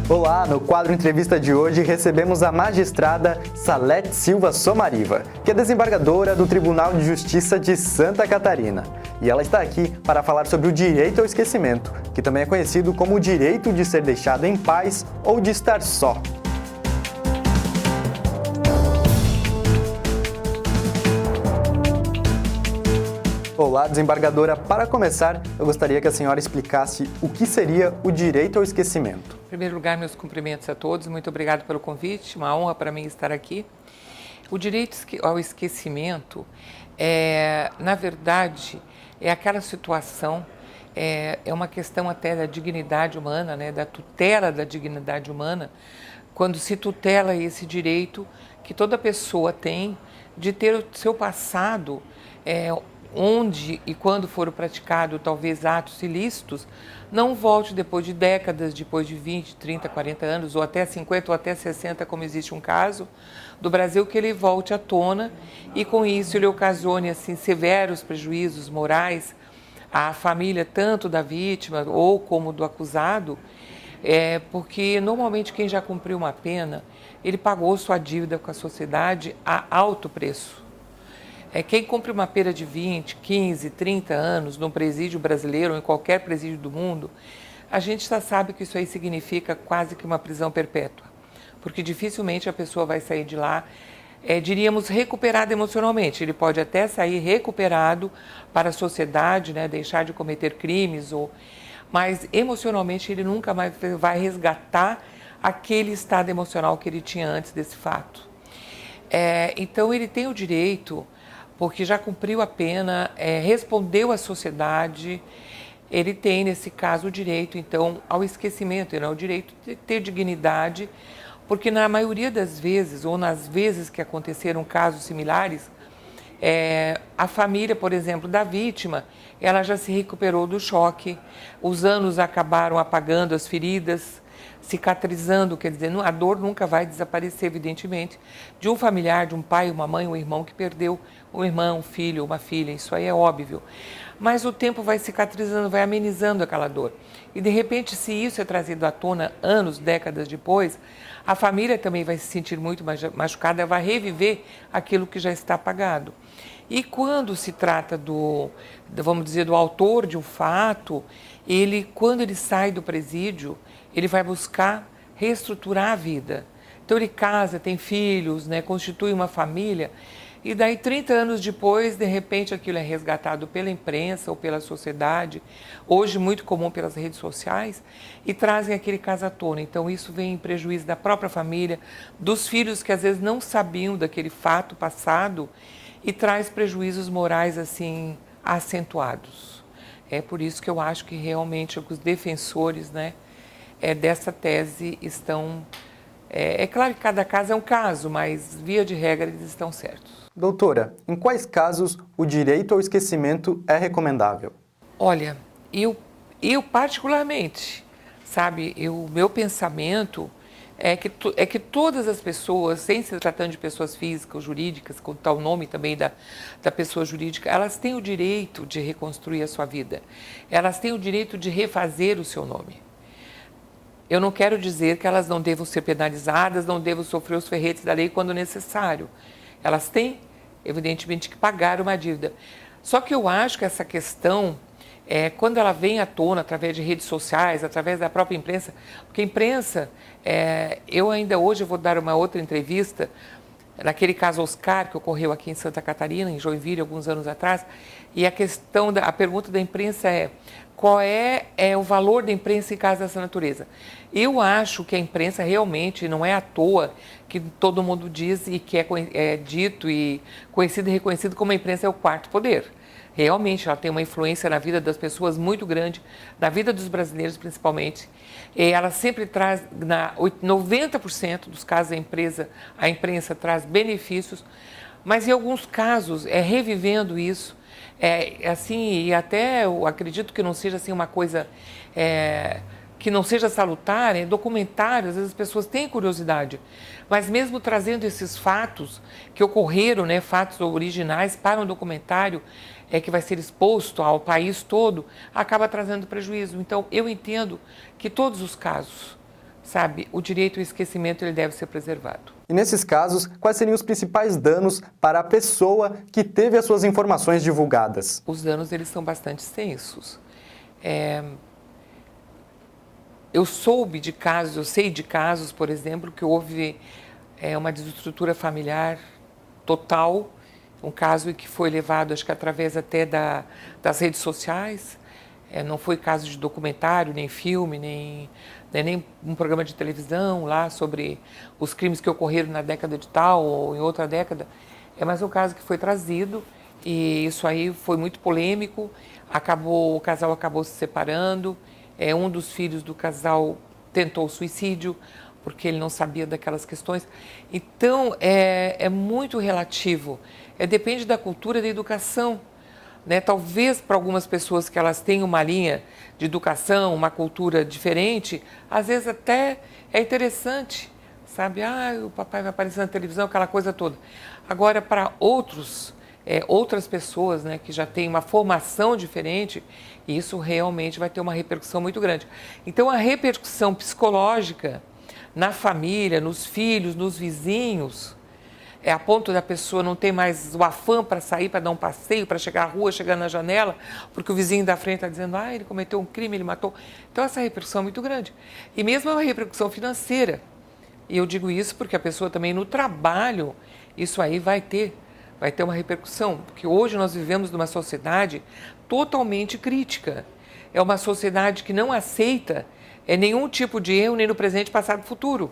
Olá, no quadro Entrevista de hoje recebemos a magistrada Salete Silva Somariva, que é desembargadora do Tribunal de Justiça de Santa Catarina. E ela está aqui para falar sobre o direito ao esquecimento, que também é conhecido como o direito de ser deixado em paz ou de estar só. Olá, desembargadora. Para começar, eu gostaria que a senhora explicasse o que seria o direito ao esquecimento. Em primeiro lugar, meus cumprimentos a todos. Muito obrigado pelo convite. Uma honra para mim estar aqui. O direito ao esquecimento, na verdade, é aquela situação, é uma questão até da dignidade humana, né, da tutela da dignidade humana, quando se tutela esse direito que toda pessoa tem de ter o seu passado, onde e quando for praticado talvez atos ilícitos, não volte depois de décadas, depois de 20, 30, 40 anos, ou até 50 ou até 60, como existe um caso do Brasil, que ele volte à tona e com isso ele ocasione assim, severos prejuízos morais à família, tanto da vítima ou como do acusado, porque normalmente quem já cumpriu uma pena, ele pagou sua dívida com a sociedade a alto preço. Quem cumpre uma pena de 20, 15, 30 anos num presídio brasileiro ou em qualquer presídio do mundo, a gente já sabe que isso aí significa quase que uma prisão perpétua, porque dificilmente a pessoa vai sair de lá, diríamos, recuperada emocionalmente. Ele pode até sair recuperado para a sociedade, né, deixar de cometer crimes, mas emocionalmente ele nunca mais vai resgatar aquele estado emocional que ele tinha antes desse fato. Então ele tem o direito, porque já cumpriu a pena, respondeu à sociedade, ele tem, nesse caso, o direito, então, ao esquecimento, o direito de ter dignidade, porque na maioria das vezes, ou nas vezes que aconteceram casos similares, a família, por exemplo, da vítima, ela já se recuperou do choque, os anos acabaram apagando as feridas, cicatrizando, quer dizer, a dor nunca vai desaparecer, evidentemente, de um familiar, de um pai, uma mãe, um irmão que perdeu um irmão, um filho, uma filha, isso aí é óbvio. Mas o tempo vai cicatrizando, vai amenizando aquela dor. E, de repente, se isso é trazido à tona anos, décadas depois, a família também vai se sentir muito machucada, vai reviver aquilo que já está apagado. E quando se trata vamos dizer, do autor de um fato, quando ele sai do presídio, ele vai buscar reestruturar a vida. Então ele casa, tem filhos, né, constitui uma família, e daí 30 anos depois, de repente, aquilo é resgatado pela imprensa ou pela sociedade, hoje muito comum pelas redes sociais, e trazem aquele caso à tona. Então isso vem em prejuízo da própria família, dos filhos que às vezes não sabiam daquele fato passado, e traz prejuízos morais assim acentuados. É por isso que eu acho que realmente os defensores, né, dessa tese estão... É claro que cada caso é um caso, mas via de regra eles estão certos. Doutora, em quais casos o direito ao esquecimento é recomendável? Olha, eu particularmente, sabe, o meu pensamento é que todas as pessoas, sem se tratando de pessoas físicas ou jurídicas, com tal nome também da pessoa jurídica, elas têm o direito de reconstruir a sua vida. Elas têm o direito de refazer o seu nome. Eu não quero dizer que elas não devam ser penalizadas, não devam sofrer os ferretes da lei quando necessário. Elas têm, evidentemente, que pagar uma dívida. Só que eu acho que essa questão, quando ela vem à tona através de redes sociais, através da própria imprensa, porque a imprensa, eu ainda hoje vou dar uma outra entrevista, naquele caso Oscar, que ocorreu aqui em Santa Catarina, em Joinville, alguns anos atrás, e a pergunta da imprensa qual é o valor da imprensa em casos dessa natureza? Eu acho que a imprensa realmente não é à toa que todo mundo diz e que é dito e conhecido e reconhecido como a imprensa é o quarto poder. Realmente, ela tem uma influência na vida das pessoas muito grande, na vida dos brasileiros principalmente. Ela sempre traz, 90% dos casos a imprensa traz benefícios, mas em alguns casos, revivendo isso, assim, e até eu acredito que não seja assim uma coisa que não seja salutar, documentário, às vezes as pessoas têm curiosidade, mas mesmo trazendo esses fatos que ocorreram, né, fatos originais para um documentário que vai ser exposto ao país todo, acaba trazendo prejuízo. Então, eu entendo que todos os casos sabe, o direito ao esquecimento ele deve ser preservado. E nesses casos, quais seriam os principais danos para a pessoa que teve as suas informações divulgadas? Os danos eles são bastante extensos. Eu sei de casos, por exemplo, que houve uma desestrutura familiar total, um caso que foi levado, acho que através até das redes sociais, não foi caso de documentário, nem filme, nem um programa de televisão lá sobre os crimes que ocorreram na década de tal ou em outra década, mas um caso que foi trazido e isso aí foi muito polêmico, o casal acabou se separando, um dos filhos do casal tentou suicídio, porque ele não sabia daquelas questões. Então, é muito relativo, depende da cultura e da educação. Né? Talvez para algumas pessoas que elas têm uma linha de educação, uma cultura diferente, às vezes até é interessante, sabe? O papai vai aparecer na televisão, aquela coisa toda. Agora, para outras pessoas, né, que já têm uma formação diferente, isso realmente vai ter uma repercussão muito grande. Então, a repercussão psicológica na família, nos filhos, nos vizinhos, a ponto da pessoa não ter mais o afã para sair, para dar um passeio, para chegar à rua, chegar na janela, porque o vizinho da frente está dizendo, ele cometeu um crime, ele matou. Então, essa repercussão é muito grande. E mesmo uma repercussão financeira. E eu digo isso porque a pessoa também no trabalho, isso aí vai ter uma repercussão, porque hoje nós vivemos numa sociedade totalmente crítica. É uma sociedade que não aceita nenhum tipo de erro, nem no presente, passado e futuro.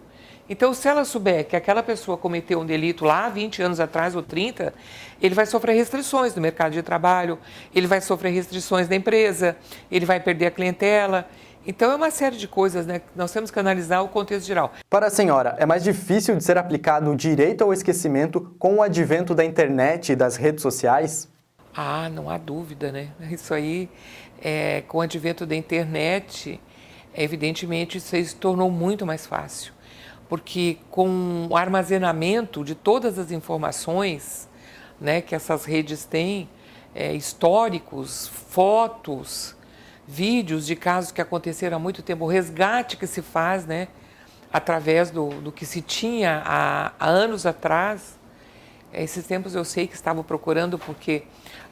Então, se ela souber que aquela pessoa cometeu um delito lá 20 anos atrás ou 30, ele vai sofrer restrições no mercado de trabalho, ele vai sofrer restrições na empresa, ele vai perder a clientela. Então, é uma série de coisas, né? Nós temos que analisar o contexto geral. Para a senhora, é mais difícil de ser aplicado o direito ao esquecimento com o advento da internet e das redes sociais? Não há dúvida, né? Isso aí, com o advento da internet, evidentemente, isso aí se tornou muito mais fácil. Porque com o armazenamento de todas as informações, né, que essas redes têm, históricos, fotos, vídeos de casos que aconteceram há muito tempo, o resgate que se faz, né, através do que se tinha há anos atrás. Esses tempos eu sei que estava procurando porque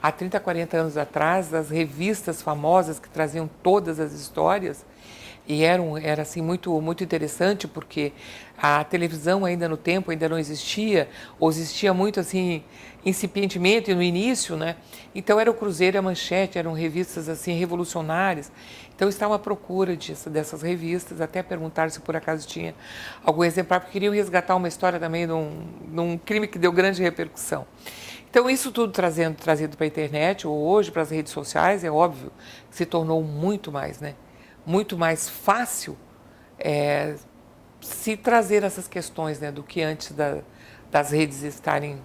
há 30, 40 anos atrás, as revistas famosas que traziam todas as histórias, e era assim muito, muito interessante porque a televisão ainda no tempo ainda não existia, ou existia muito assim incipientemente no início, né? Então era o Cruzeiro e a Manchete, eram revistas assim revolucionárias. Então eu estava à procura dessas revistas, até perguntar se por acaso tinha algum exemplar, porque queriam resgatar uma história também de um crime que deu grande repercussão. Então isso tudo trazido para a internet, ou hoje para as redes sociais, é óbvio que se tornou muito mais, né? Muito mais fácil se trazer essas questões, né, do que antes das redes estarem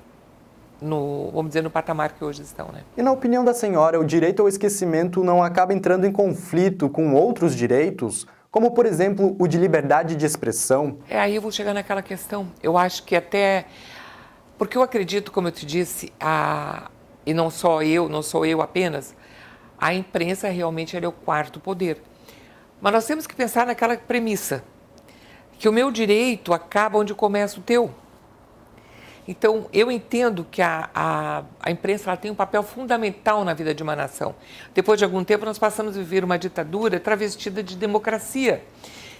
vamos dizer, no patamar que hoje estão, né? E na opinião da senhora, o direito ao esquecimento não acaba entrando em conflito com outros direitos, como, por exemplo, o de liberdade de expressão? Aí eu vou chegar naquela questão. Eu acho que até... Porque eu acredito, como eu te disse, e não sou eu apenas, a imprensa realmente é o quarto poder. Mas nós temos que pensar naquela premissa, que o meu direito acaba onde começa o teu. Então, eu entendo que a imprensa ela tem um papel fundamental na vida de uma nação. Depois de algum tempo, nós passamos a viver uma ditadura travestida de democracia.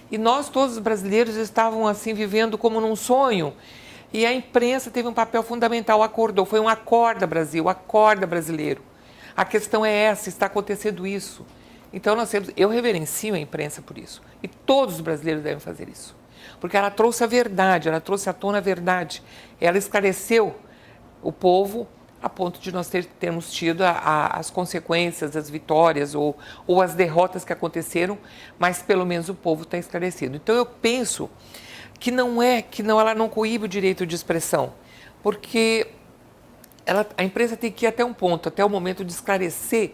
E nós, todos os brasileiros, estavam assim vivendo como num sonho. E a imprensa teve um papel fundamental, acordou. Foi um acorda Brasil, acorda brasileiro. A questão é essa, está acontecendo isso. Então, eu reverencio a imprensa por isso. E todos os brasileiros devem fazer isso. Porque ela trouxe a verdade, ela trouxe à tona a verdade. Ela esclareceu o povo a ponto de nós termos tido as consequências, as vitórias ou as derrotas que aconteceram, mas pelo menos o povo está esclarecido. Então eu penso que ela não coíbe o direito de expressão, porque a imprensa tem que ir até um ponto, até o momento de esclarecer,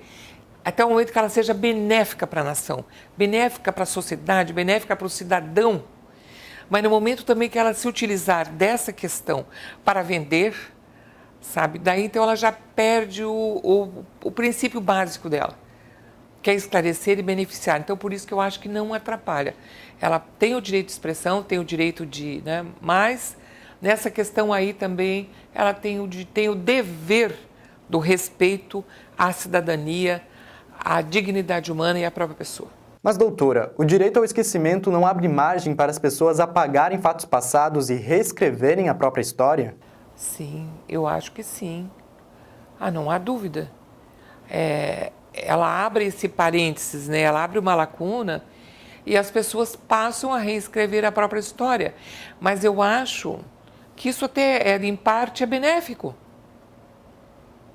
até o momento que ela seja benéfica para a nação, benéfica para a sociedade, benéfica para o cidadão. Mas no momento também que ela se utilizar dessa questão para vender, sabe? Daí então ela já perde o princípio básico dela, quer esclarecer e beneficiar. Então, por isso que eu acho que não atrapalha. Ela tem o direito de expressão, tem o direito de... né, mas nessa questão aí também ela tem o dever do respeito à cidadania, à dignidade humana e à própria pessoa. Mas, doutora, o direito ao esquecimento não abre margem para as pessoas apagarem fatos passados e reescreverem a própria história? Sim, eu acho que sim. Não há dúvida. Ela abre esse parênteses, né? Ela abre uma lacuna e as pessoas passam a reescrever a própria história. Mas eu acho que isso até, em parte, é benéfico.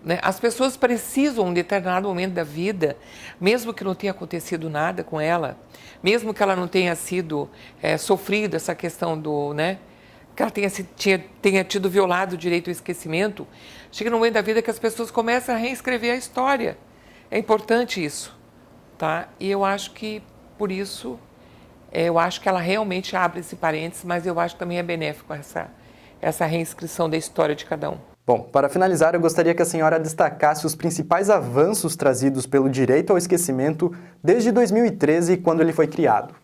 Né? As pessoas precisam, em um determinado momento da vida, mesmo que não tenha acontecido nada com ela, mesmo que ela não tenha sido sofrido essa questão do... né? Que ela tenha tido violado o direito ao esquecimento, chega num momento da vida que as pessoas começam a reescrever a história. É importante isso, tá? E eu acho que, por isso, eu acho que ela realmente abre esse parênteses, mas eu acho que também é benéfico essa reescrição da história de cada um. Bom, para finalizar, eu gostaria que a senhora destacasse os principais avanços trazidos pelo direito ao esquecimento desde 2013, quando ele foi criado.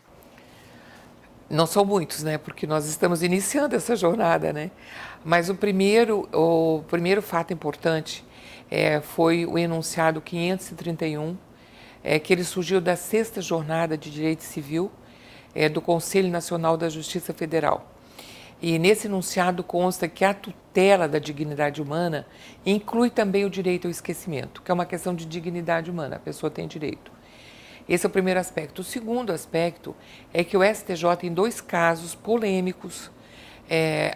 Não são muitos, né? Porque nós estamos iniciando essa jornada, né? Mas o primeiro fato importante foi o enunciado 531, que ele surgiu da 6ª Jornada de Direito Civil do Conselho Nacional da Justiça Federal. E nesse enunciado consta que a tutela da dignidade humana inclui também o direito ao esquecimento, que é uma questão de dignidade humana, a pessoa tem direito. Esse é o primeiro aspecto. O segundo aspecto é que o STJ, em 2 casos polêmicos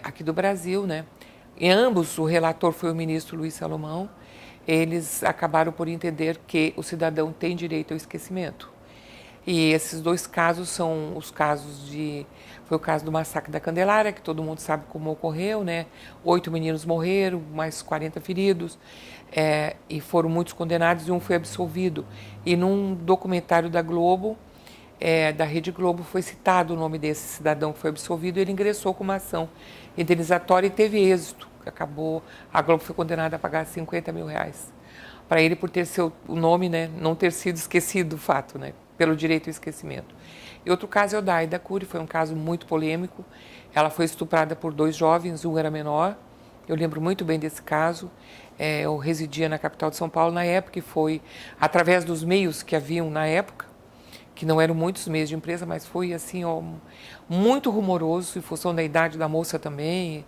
aqui do Brasil, né? Em ambos, o relator foi o ministro Luiz Salomão, eles acabaram por entender que o cidadão tem direito ao esquecimento. E esses 2 casos são os casos foi o caso do massacre da Candelária, que todo mundo sabe como ocorreu, né? 8 meninos morreram, mais 40 feridos, e foram muitos condenados e um foi absolvido. E num documentário da Globo, da Rede Globo, foi citado o nome desse cidadão que foi absolvido e ele ingressou com uma ação indenizatória e teve êxito. A Globo foi condenada a pagar R$50 mil para ele por ter o nome, né, não ter sido esquecido o fato, né, pelo direito ao esquecimento. E outro caso é o da Aida Cury, foi um caso muito polêmico. Ela foi estuprada por 2 jovens, um era menor. Eu lembro muito bem desse caso. Eu residia na capital de São Paulo na época e foi através dos meios que haviam na época, que não eram muitos meios de imprensa, mas foi assim, muito rumoroso, em função da idade da moça também.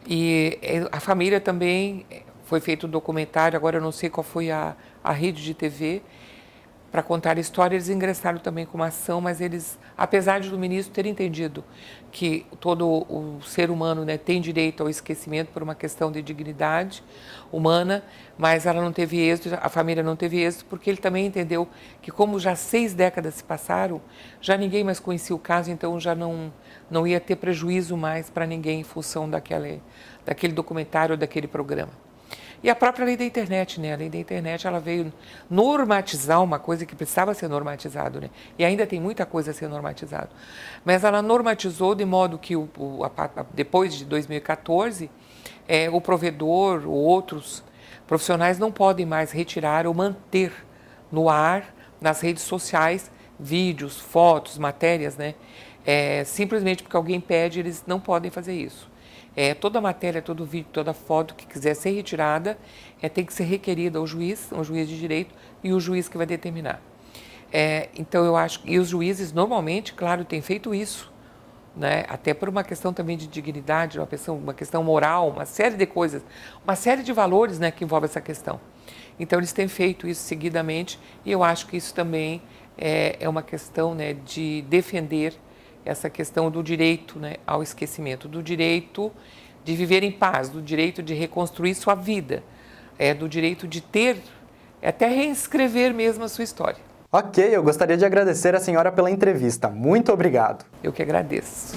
E a família também, foi feito um documentário, agora eu não sei qual foi a rede de TV, para contar a história. Eles ingressaram também com uma ação, mas eles, apesar de o ministro ter entendido que todo o ser humano, né, tem direito ao esquecimento por uma questão de dignidade humana, mas ela não teve êxito, a família não teve êxito, porque ele também entendeu que como já 6 décadas se passaram, já ninguém mais conhecia o caso, então já não ia ter prejuízo mais para ninguém em função daquele documentário ou daquele programa. E a própria lei da internet, né? A lei da internet, ela veio normatizar uma coisa que precisava ser normatizado, né? E ainda tem muita coisa a ser normatizado. Mas ela normatizou de modo que, depois de 2014, o provedor ou outros profissionais não podem mais retirar ou manter no ar, nas redes sociais, vídeos, fotos, matérias, né? Simplesmente porque alguém pede, eles não podem fazer isso. Toda matéria, todo vídeo, toda foto que quiser ser retirada, tem que ser requerida ao juiz, um juiz de direito, e o juiz que vai determinar. Então, eu acho que os juízes, normalmente, claro, têm feito isso, né? Até por uma questão também de dignidade, uma questão moral, uma série de coisas, uma série de valores, né, que envolve essa questão. Então, eles têm feito isso seguidamente, e eu acho que isso também é uma questão, né, de defender essa questão do direito, né, ao esquecimento, do direito de viver em paz, do direito de reconstruir sua vida, do direito de até reescrever mesmo a sua história. Ok, eu gostaria de agradecer a senhora pela entrevista. Muito obrigado. Eu que agradeço.